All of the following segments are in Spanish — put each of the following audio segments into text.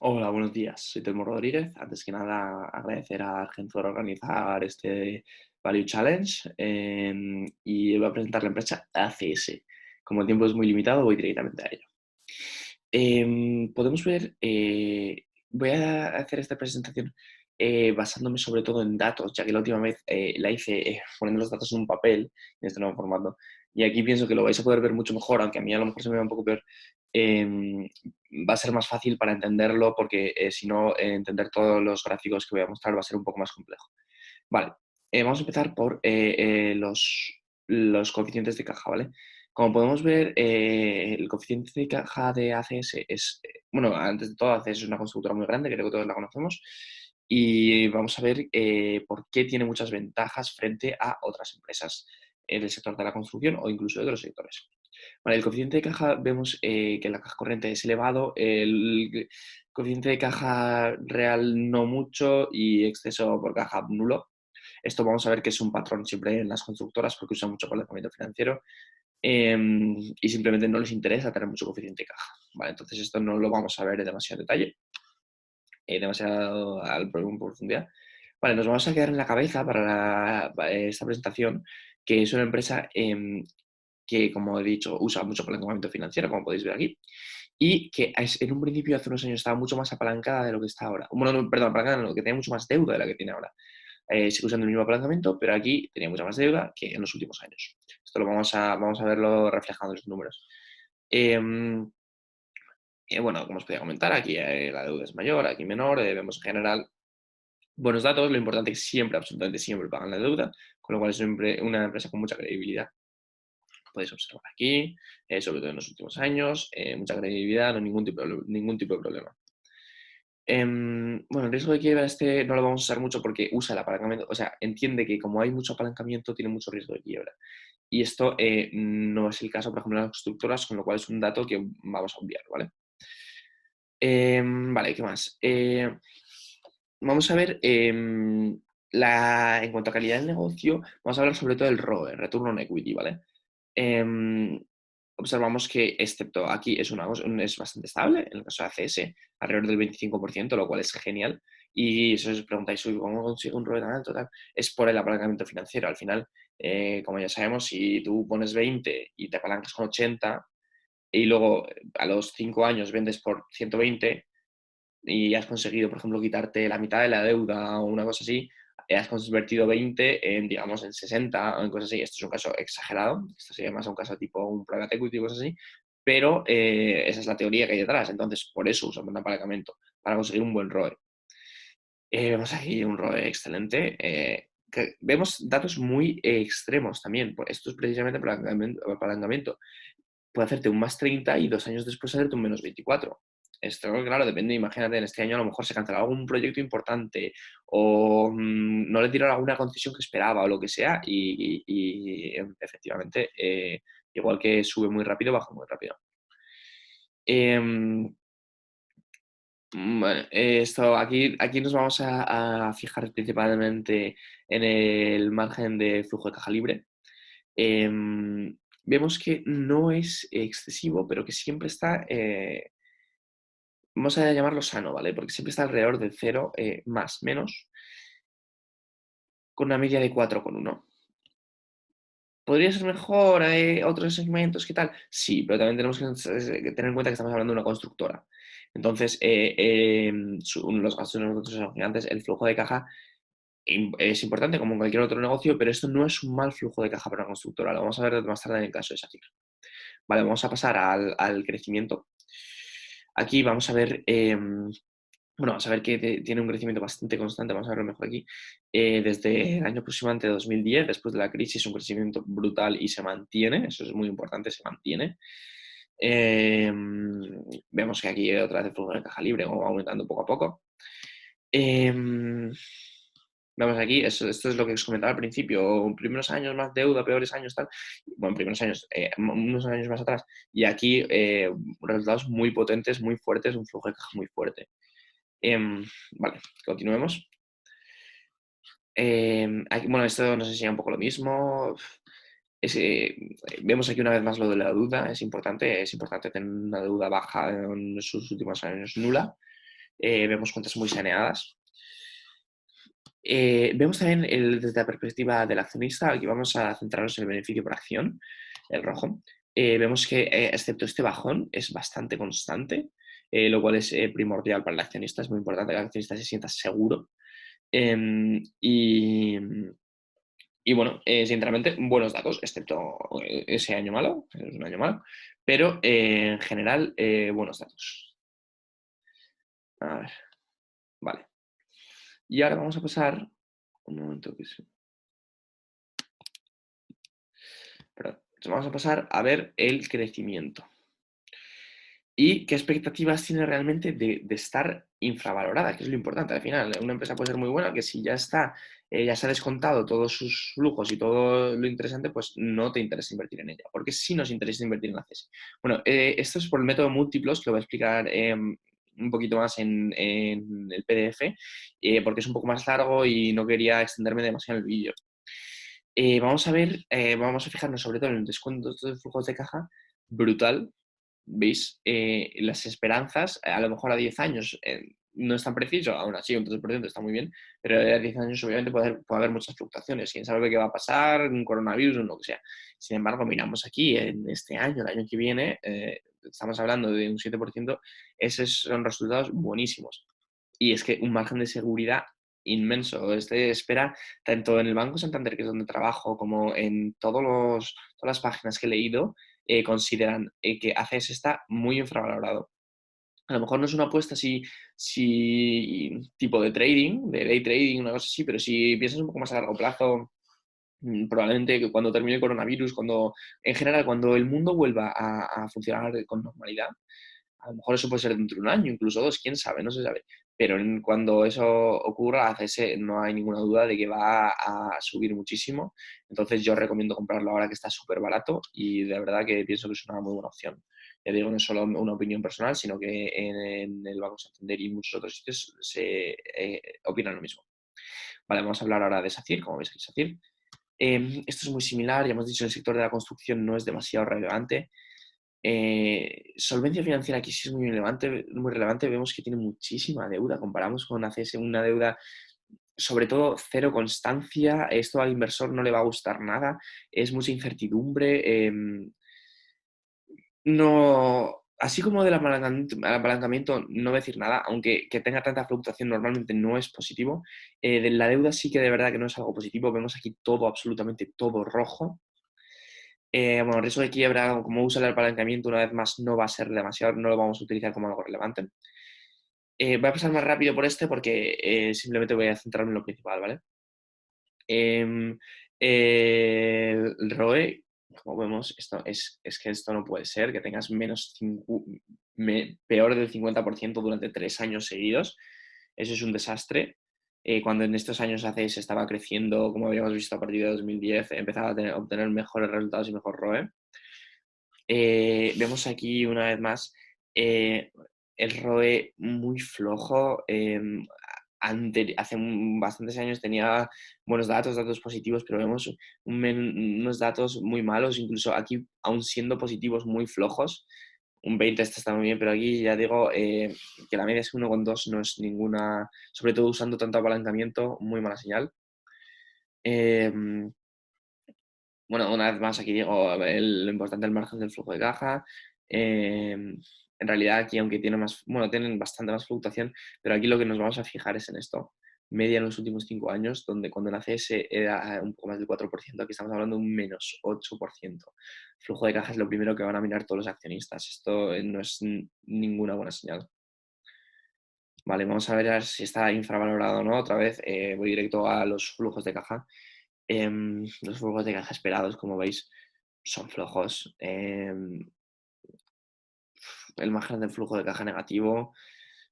Hola, buenos días. Soy Telmo Rodríguez. Antes que nada, agradecer a Argent por organizar este Value Challenge y voy a presentar la empresa ACS. Como el tiempo es muy limitado, voy directamente a ello. Podemos ver, voy a hacer esta presentación basándome sobre todo en datos, ya que la última vez la hice poniendo los datos en un papel, en este nuevo formato. Y aquí pienso que lo vais a poder ver mucho mejor, aunque a mí a lo mejor se me va un poco peor. em, Va a ser más fácil para entenderlo porque si no, entender todos los gráficos que voy a mostrar va a ser un poco más complejo. Vale, vamos a empezar por los coeficientes de caja, ¿vale? Como podemos ver, el coeficiente de caja de ACS es, bueno, antes de todo, ACS es una constructora muy grande, creo que todos la conocemos, y vamos a ver por qué tiene muchas ventajas frente a otras empresas del sector de la construcción o incluso de otros sectores. Vale, el coeficiente de caja vemos que la caja corriente es elevado, el coeficiente de caja real no mucho y exceso por caja nulo. Esto vamos a ver que es un patrón siempre en las constructoras porque usan mucho apalancamiento financiero y simplemente no les interesa tener mucho coeficiente de caja. Vale, entonces esto no lo vamos a ver en demasiado detalle, demasiado en profundidad. Vale, nos vamos a quedar en la cabeza para esta presentación que es una empresa que, como he dicho, usa mucho apalancamiento financiero, como podéis ver aquí, y que en un principio hace unos años estaba mucho más apalancada de lo que está ahora. Bueno, no, perdón, apalancada no, que tenía mucho más deuda de la que tiene ahora. Sigue usando el mismo apalancamiento, pero aquí tenía mucha más deuda que en los últimos años. Esto lo vamos a verlo reflejado en los números. Em, bueno, como os podía comentar, aquí la deuda es mayor, aquí menor, vemos en general buenos datos, lo importante es que siempre, absolutamente siempre pagan la deuda, con lo cual es siempre una empresa con mucha credibilidad. Podéis observar aquí, sobre todo en los últimos años, mucha credibilidad, no ningún tipo de problema. Bueno, el riesgo de quiebra este no lo vamos a usar mucho porque usa el apalancamiento, o sea, entiende que como hay mucho apalancamiento tiene mucho riesgo de quiebra. Y esto no es el caso, por ejemplo, en las constructoras, con lo cual es un dato que vamos a obviar, ¿vale? Vale, ¿qué más? Vamos a ver, en cuanto a calidad del negocio, vamos a hablar sobre todo del ROE, Return on Equity, ¿vale? Em, Observamos que, excepto aquí, es bastante estable, en el caso de ACS, alrededor del 25%, lo cual es genial. Y si os preguntáis, "Uy, ¿cómo consigo un ROE tan alto?", tal, es por el apalancamiento financiero. Al final, como ya sabemos, si tú pones 20 y te apalancas con 80 y luego a los 5 años vendes por 120 y has conseguido, por ejemplo, quitarte la mitad de la deuda o una cosa así, has convertido 20 en, digamos, en 60 o en cosas así. Esto es un caso exagerado, esto sería más un caso tipo un private equity o cosas así, pero esa es la teoría que hay detrás. Entonces, por eso usamos un apalancamiento, para conseguir un buen ROE. Vemos aquí un ROE excelente. Vemos datos muy extremos también. Esto es precisamente apalancamiento. Puede hacerte un más 30 y 2 años después hacerte un menos 24. Esto, claro, depende. Imagínate, en este año a lo mejor se cancelaba algún proyecto importante o no le tiraron alguna concesión que esperaba o lo que sea y efectivamente, igual que sube muy rápido, baja muy rápido. Em, bueno, esto aquí nos vamos a fijar principalmente en el margen de flujo de caja libre. Vemos que no es excesivo, pero que siempre está, vamos a llamarlo sano, ¿vale? Porque siempre está alrededor del cero más menos, con una media de 4,1. ¿Podría ser mejor? ¿Hay otros segmentos? ¿Qué tal? Sí, pero también tenemos que tener en cuenta que estamos hablando de una constructora. Entonces, los gastos de nosotros son gigantes, el flujo de caja es importante como en cualquier otro negocio, pero esto no es un mal flujo de caja para una constructora. Lo vamos a ver más tarde en el caso de SACIR. Vale, vamos a pasar al crecimiento. Aquí vamos a ver, bueno, vamos a ver que tiene un crecimiento bastante constante, vamos a verlo mejor aquí. Desde el año aproximadamente 2010, después de la crisis, un crecimiento brutal y se mantiene, eso es muy importante, se mantiene. Eh, Vemos que aquí otra vez el flujo de caja libre va aumentando poco a poco. Eh, Vemos aquí, esto es lo que os comentaba al principio, primeros años más deuda, peores años tal, bueno, primeros años, unos años más atrás, y aquí resultados muy potentes, muy fuertes, un flujo de caja muy fuerte. Vale, continuemos. Bueno, esto nos enseña un poco lo mismo. Vemos aquí una vez más lo de la deuda, es importante tener una deuda baja en sus últimos años nula. Vemos cuentas muy saneadas. Vemos también desde la perspectiva del accionista, aquí vamos a centrarnos en el beneficio por acción, el rojo. Vemos que, excepto este bajón, es bastante constante, lo cual es primordial para el accionista. Es muy importante que el accionista se sienta seguro. Em, y, y bueno, sinceramente, buenos datos, excepto ese año malo, es un año malo, pero en general, buenos datos. A ver, vale. Y ahora vamos a pasar, un momento que se... Perdón. Vamos a pasar a ver el crecimiento. ¿Y qué expectativas tiene realmente de estar infravalorada? Que es lo importante al final. Una empresa puede ser muy buena, que si ya está, ya se ha descontado todos sus flujos y todo lo interesante, pues no te interesa invertir en ella. Porque sí nos interesa invertir en la CESI. Bueno, esto es por el método múltiplos, que lo voy a explicar un poquito más en el PDF, porque es un poco más largo y no quería extenderme demasiado en el vídeo. Vamos a ver, vamos a fijarnos sobre todo en el descuento de flujos de caja brutal. ¿Veis? Las esperanzas, a lo mejor a 10 años no es tan preciso, aún así un 3% está muy bien, pero a 10 años obviamente puede haber muchas fluctuaciones. Quién sabe qué va a pasar, un coronavirus o lo que sea. Sin embargo, miramos aquí en este año, el año que viene, estamos hablando de un 7%, esos son resultados buenísimos. Y es que un margen de seguridad inmenso. Este espera, tanto en el Banco Santander, que es donde trabajo, como en todas las páginas que he leído, consideran que ACS está muy infravalorado. A lo mejor no es una apuesta tipo de trading, de day trading, una cosa así, pero si piensas un poco más a largo plazo, probablemente que cuando termine el coronavirus, en general, cuando el mundo vuelva a funcionar con normalidad, a lo mejor eso puede ser dentro de un año, incluso dos, quién sabe, no se sabe. Pero cuando eso ocurra, ACS no hay ninguna duda de que va a subir muchísimo. Entonces yo recomiendo comprarlo ahora que está súper barato y de verdad que pienso que es una muy buena opción. Ya digo, no es solo una opinión personal, sino que en el Banco Santander y muchos otros sitios se opinan lo mismo. Vale, vamos a hablar ahora de SACIR, como veis aquí SACIR. Esto es muy similar, ya hemos dicho, el sector de la construcción no es demasiado relevante. Solvencia financiera aquí sí es muy relevante. Vemos que tiene muchísima deuda. Comparamos con ACS, una deuda, sobre todo cero constancia. Esto al inversor no le va a gustar nada. Es mucha incertidumbre. No, así como del apalancamiento, no voy a decir nada, aunque que tenga tanta fluctuación normalmente no es positivo. De la deuda sí que de verdad que no es algo positivo. Vemos aquí todo, absolutamente todo rojo. Bueno, riesgo de quiebra, como usa el apalancamiento, una vez más no va a ser demasiado, no lo vamos a utilizar como algo relevante. Voy a pasar más rápido por este porque simplemente voy a centrarme en lo principal, ¿vale? Em, el ROE, como vemos, es que esto no puede ser, que tengas peor del 50% durante 3 años seguidos. Eso es un desastre. Cuando en estos años ACS estaba creciendo, como habíamos visto a partir de 2010, empezaba a obtener mejores resultados y mejor ROE. Vemos aquí una vez más eh, el ROE muy flojo. Hace bastantes años tenía buenos datos positivos, pero vemos unos datos muy malos, incluso aquí, aún siendo positivos, muy flojos. Un 20 este está muy bien, pero aquí ya digo que la media es 1,2, no es ninguna, sobre todo usando tanto apalancamiento, muy mala señal. Eh, bueno, una vez más aquí digo lo importante del margen del flujo de caja. En realidad aquí, aunque tienen bastante más fluctuación, pero aquí lo que nos vamos a fijar es en esto. Media en los últimos 5 años, donde cuando la CS era un poco más del 4%, aquí estamos hablando de un menos 8%. Flujo de caja es lo primero que van a mirar todos los accionistas. Esto no es ninguna buena señal. Vale, vamos a ver si está infravalorado o no. Otra vez voy directo a los flujos de caja. Los flujos de caja esperados, como veis, son flojos. El margen del flujo de caja negativo,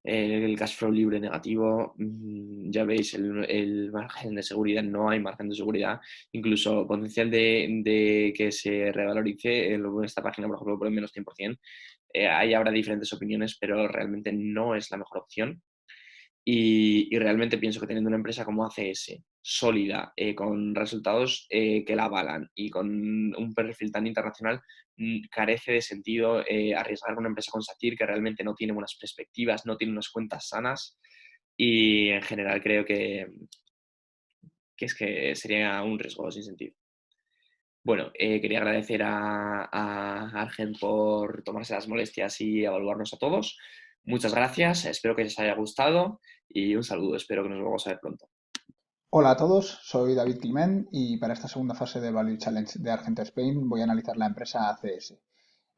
el cash flow libre negativo, ya veis, el margen de seguridad, no hay margen de seguridad, incluso potencial de que se revalorice, en esta página, por ejemplo, por el menos 100%. Ahí habrá diferentes opiniones, pero realmente no es la mejor opción. Y realmente pienso que teniendo una empresa como ACS, sólida, con resultados que la avalan y con un perfil tan internacional, carece de sentido arriesgar una empresa con Sacyr que realmente no tiene buenas perspectivas, no tiene unas cuentas sanas y en general creo que es que sería un riesgo sin sentido. Bueno, quería agradecer a Argent por tomarse las molestias y evaluarnos a todos. Muchas gracias, espero que les haya gustado y un saludo, espero que nos volvamos a ver pronto. Hola a todos, soy David Climent y para esta segunda fase del Value Challenge de Argent Spain voy a analizar la empresa ACS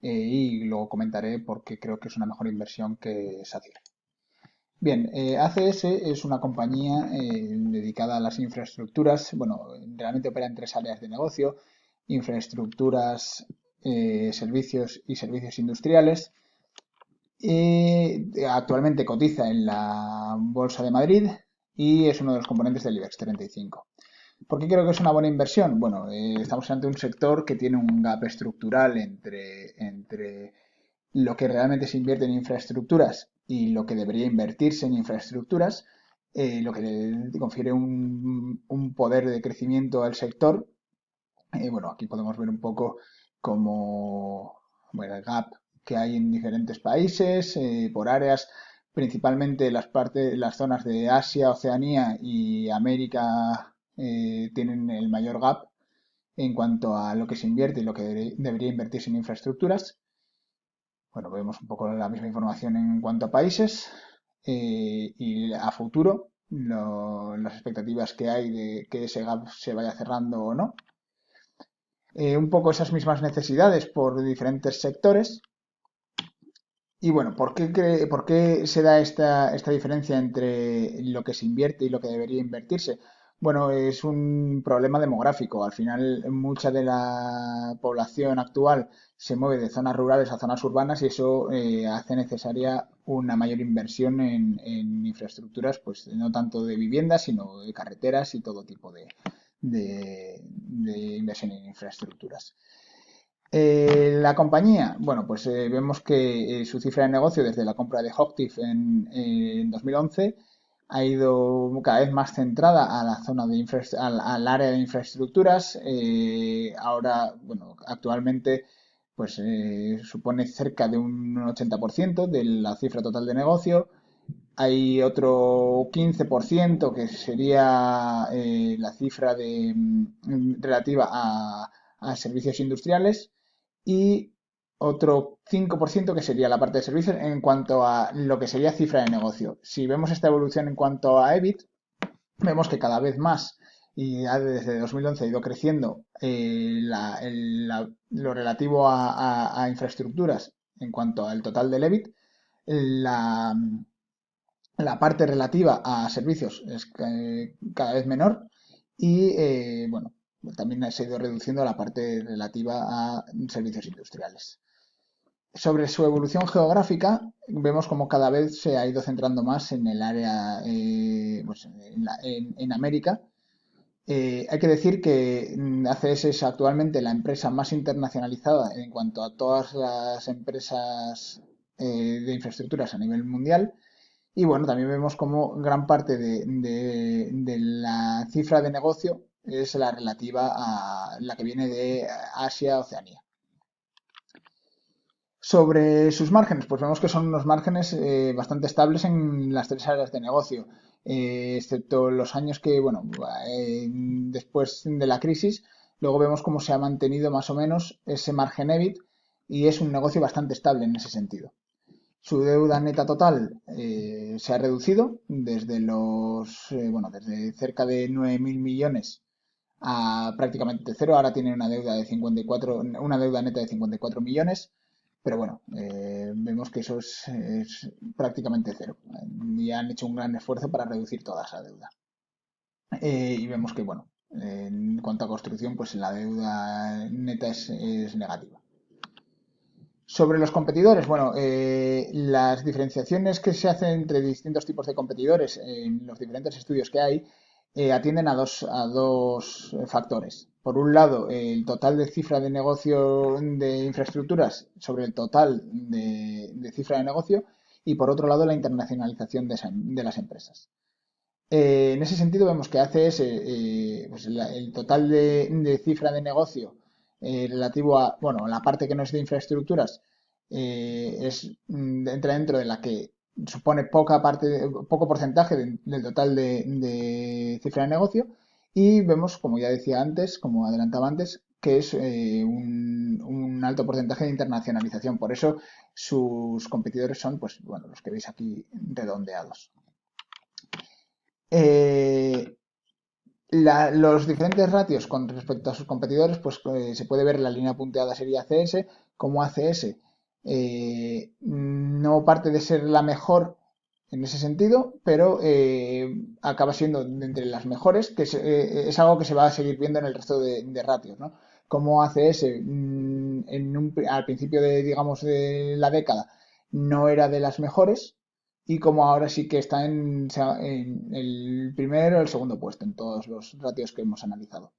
y luego comentaré por qué creo que es una mejor inversión que Sacyr. Bien, ACS es una compañía dedicada a las infraestructuras. Bueno, realmente opera en tres áreas de negocio: infraestructuras, servicios y servicios industriales. Actualmente cotiza en la Bolsa de Madrid y es uno de los componentes del IBEX 35. ¿Por qué creo que es una buena inversión? Bueno, estamos ante un sector que tiene un gap estructural entre lo que realmente se invierte en infraestructuras y lo que debería invertirse en infraestructuras, lo que le confiere un poder de crecimiento al sector. Bueno, aquí podemos ver un poco como bueno, el gap que hay en diferentes países, por áreas, principalmente las zonas de Asia, Oceanía y América tienen el mayor gap en cuanto a lo que se invierte y lo que debería invertirse en infraestructuras. Bueno, vemos un poco la misma información en cuanto a países y a futuro las expectativas que hay de que ese gap se vaya cerrando o no. Un poco esas mismas necesidades por diferentes sectores. Y bueno, por qué se da esta diferencia entre lo que se invierte y lo que debería invertirse? Bueno, es un problema demográfico. Al final, mucha de la población actual se mueve de zonas rurales a zonas urbanas y eso hace necesaria una mayor inversión en infraestructuras, pues no tanto de viviendas, sino de carreteras y todo tipo de inversión en infraestructuras. La compañía, bueno, pues vemos que su cifra de negocio desde la compra de Hoptif en 2011 ha ido cada vez más centrada a la zona de al área de infraestructuras. Ahora, bueno, actualmente pues supone cerca de un 80% de la cifra total de negocio. Hay otro 15% que sería la cifra relativa a servicios industriales y otro 5% que sería la parte de servicios en cuanto a lo que sería cifra de negocio. Si vemos esta evolución en cuanto a EBIT, vemos que cada vez más, y ya desde 2011 ha ido creciendo lo relativo a infraestructuras en cuanto al total del EBIT, la, la parte relativa a servicios es cada vez menor y bueno, también se ha ido reduciendo la parte relativa a servicios industriales. Sobre su evolución geográfica, vemos como cada vez se ha ido centrando más en el área, pues en América. Hay que decir que ACS es actualmente la empresa más internacionalizada en cuanto a todas las empresas de infraestructuras a nivel mundial. Y bueno, también vemos como gran parte de la cifra de negocio es la relativa a la que viene de Asia-Oceanía. Sobre sus márgenes, pues vemos que son unos márgenes bastante estables en las tres áreas de negocio, excepto los años que, bueno, después de la crisis, luego vemos cómo se ha mantenido más o menos ese margen EBIT y es un negocio bastante estable en ese sentido. Su deuda neta total se ha reducido desde cerca de 9.000 millones a prácticamente cero. Ahora tiene una deuda neta de 54 millones, pero bueno, vemos que eso es prácticamente cero. Y han hecho un gran esfuerzo para reducir toda esa deuda. Y vemos que, bueno, en cuanto a construcción, pues la deuda neta es negativa. Sobre los competidores, bueno, las diferenciaciones que se hacen entre distintos tipos de competidores en los diferentes estudios que hay atienden a dos factores. Por un lado, el total de cifra de negocio de infraestructuras sobre el total de cifra de negocio y por otro lado, la internacionalización de las empresas. En ese sentido vemos que ACS, pues el total de cifra de negocio relativo a, bueno, la parte que no es de infraestructuras, entra dentro de la que supone poca parte, poco porcentaje del total de cifra de negocio. Y vemos, como ya decía antes, como adelantaba antes, que es un alto porcentaje de internacionalización. Por eso sus competidores son, pues, bueno, los que veis aquí redondeados. Eh, los diferentes ratios con respecto a sus competidores, pues se puede ver la línea punteada sería ACS, como ACS no parte de ser la mejor en ese sentido, pero acaba siendo de entre las mejores, que es algo que se va a seguir viendo en el resto de ratios, ¿no? Como ACS al principio de, digamos, de la década no era de las mejores, y como ahora sí que está en el primero o el segundo puesto en todos los ratios que hemos analizado.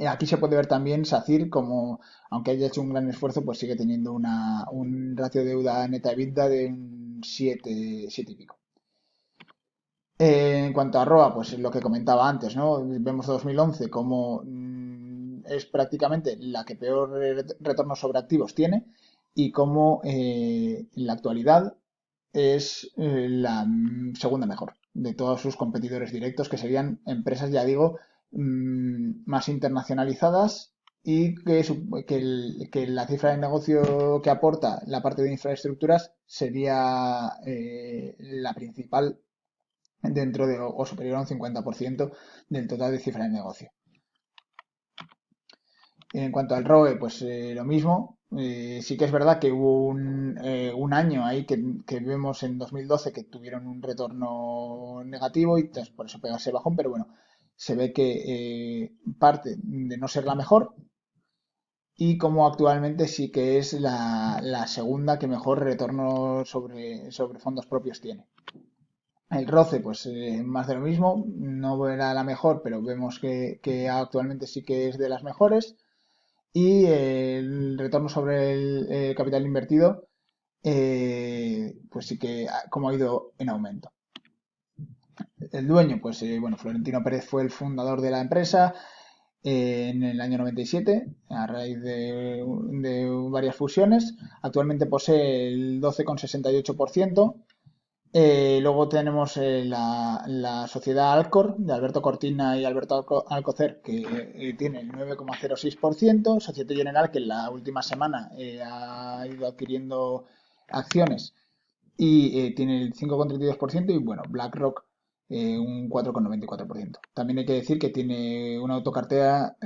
Aquí se puede ver también SACIR como, aunque haya hecho un gran esfuerzo, pues sigue teniendo un ratio de deuda neta EBITDA de un 7, 7 y pico. En cuanto a ROA, pues lo que comentaba antes, ¿no? Vemos 2011 como es prácticamente la que peor retorno sobre activos tiene y como en la actualidad es la segunda mejor de todos sus competidores directos, que serían empresas, ya digo, más internacionalizadas y que la cifra de negocio que aporta la parte de infraestructuras sería la principal dentro de o superior a un 50% del total de cifra de negocio. En cuanto al ROE, pues lo mismo. Sí que es verdad que hubo un año ahí que vemos en 2012 que tuvieron un retorno negativo y por eso pegarse el bajón, pero bueno, se ve que parte de no ser la mejor y como actualmente sí que es la segunda que mejor retorno sobre fondos propios tiene. El roce, pues más de lo mismo, no era la mejor, pero vemos que actualmente sí que es de las mejores. Y el retorno sobre el capital invertido, pues sí que como ha ido en aumento. El dueño, pues bueno, Florentino Pérez fue el fundador de la empresa en el año 97 a raíz de varias fusiones. Actualmente posee el 12,68%. Luego tenemos la sociedad Alcor de Alberto Cortina y Alberto Alcocer, que tiene el 9,06%. Societe General, que en la última semana ha ido adquiriendo acciones y tiene el 5,32%. Y bueno, BlackRock un 4,94%. También hay que decir que tiene una autocartera,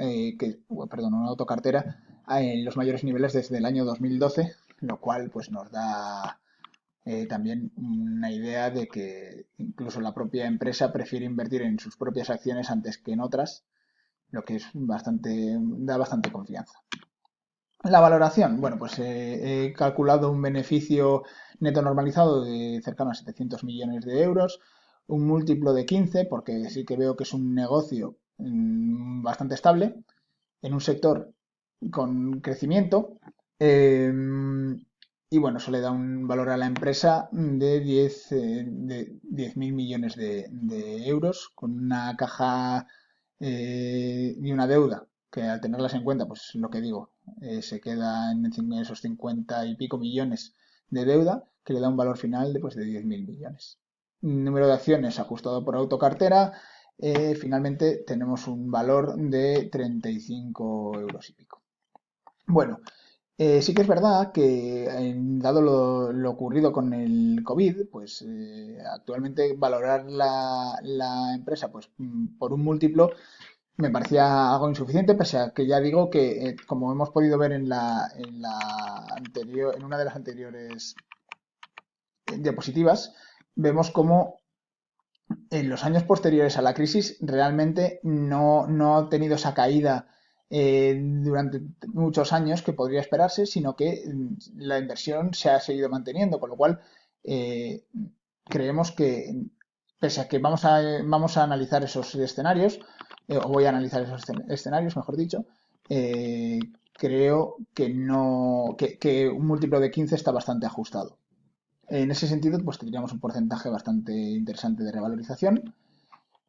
en los mayores niveles desde el año 2012, lo cual pues nos da también una idea de que incluso la propia empresa prefiere invertir en sus propias acciones antes que en otras, lo que es da bastante confianza. La valoración, bueno, pues he calculado un beneficio neto normalizado de cercano a 700 millones de euros, un múltiplo de 15, porque sí que veo que es un negocio bastante estable, en un sector con crecimiento. eh, y bueno, eso le da un valor a la empresa de 10.000 millones de euros, con una caja y una deuda que al tenerlas en cuenta, pues lo que digo, se queda en esos 50 y pico millones de deuda, que le da un valor final de 10.000 millones. Número de acciones ajustado por autocartera, finalmente tenemos un valor de 35 euros y pico. Bueno, sí que es verdad que dado lo ocurrido con el COVID, pues actualmente valorar la empresa pues por un múltiplo me parecía algo insuficiente, pese a que ya digo que, como hemos podido ver en una de las anteriores diapositivas, vemos cómo en los años posteriores a la crisis realmente no ha tenido esa caída durante muchos años que podría esperarse, sino que la inversión se ha seguido manteniendo, con lo cual eh, creemos que, pese a que vamos a analizar esos escenarios, o voy a analizar esos escenarios, mejor dicho, creo que, no, que un múltiplo de 15 está bastante ajustado. En ese sentido, pues tendríamos un porcentaje bastante interesante de revalorización.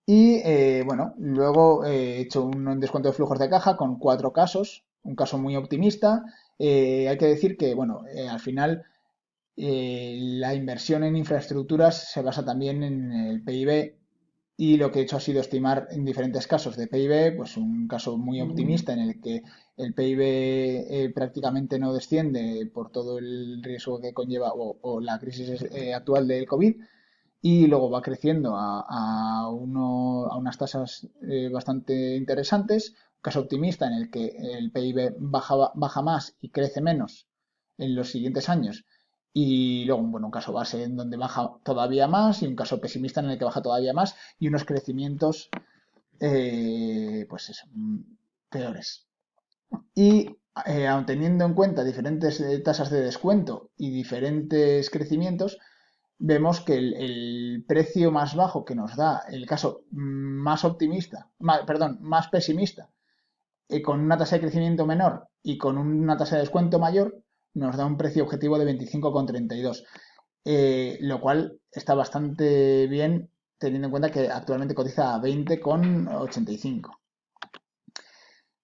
Y bueno, luego he hecho un descuento de flujos de caja con 4 casos, un caso muy optimista. Hay que decir que, bueno, al final la inversión en infraestructuras se basa también en el PIB y lo que he hecho ha sido estimar en diferentes casos de PIB, pues un caso muy optimista en el que el PIB prácticamente no desciende por todo el riesgo que conlleva o la crisis actual del COVID y luego va creciendo a unas tasas bastante interesantes. Un caso optimista en el que el PIB baja más y crece menos en los siguientes años. Y luego, bueno, un caso base en donde baja todavía más y un caso pesimista en el que baja todavía más y unos crecimientos, pues eso, peores. Y aun teniendo en cuenta diferentes tasas de descuento y diferentes crecimientos, vemos que el precio más bajo que nos da el caso más optimista, perdón, más pesimista, con una tasa de crecimiento menor y con una tasa de descuento mayor, nos da un precio objetivo de 25,32, lo cual está bastante bien teniendo en cuenta que actualmente cotiza a 20,85.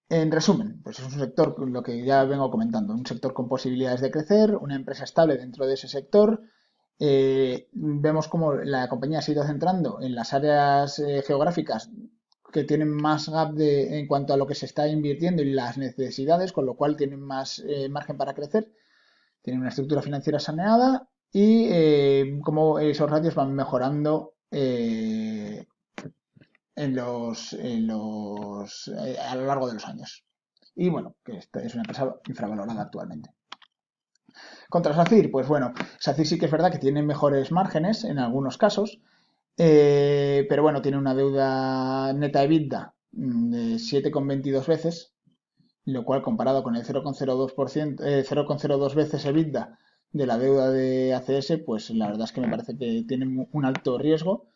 En resumen, pues es un sector, lo que ya vengo comentando, un sector con posibilidades de crecer, una empresa estable dentro de ese sector. Vemos cómo la compañía se ha ido centrando en las áreas geográficas que tienen más gap en cuanto a lo que se está invirtiendo y las necesidades, con lo cual tienen más margen para crecer. Tienen una estructura financiera saneada y cómo esos ratios van mejorando a lo largo de los años. Y bueno, que esta es una empresa infravalorada actualmente. Contra SACIR, pues bueno, SACIR sí que es verdad que tiene mejores márgenes en algunos casos, pero bueno, tiene una deuda neta EBITDA de 7,22 veces, lo cual comparado con el 0,02%, 0,02 veces EBITDA de la deuda de ACS, pues la verdad es que me parece que tiene un alto riesgo.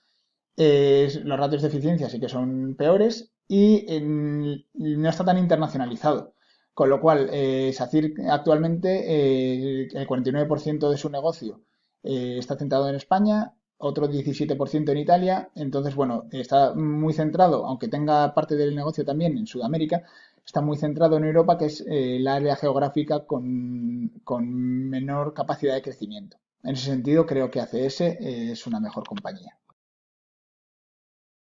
Los ratios de eficiencia sí que son peores y no está tan internacionalizado. Con lo cual, SACIR actualmente el 49% de su negocio está centrado en España, otro 17% en Italia. Entonces, bueno, está muy centrado, aunque tenga parte del negocio también en Sudamérica, está muy centrado en Europa, que es el área geográfica con menor capacidad de crecimiento. En ese sentido, creo que ACS es una mejor compañía.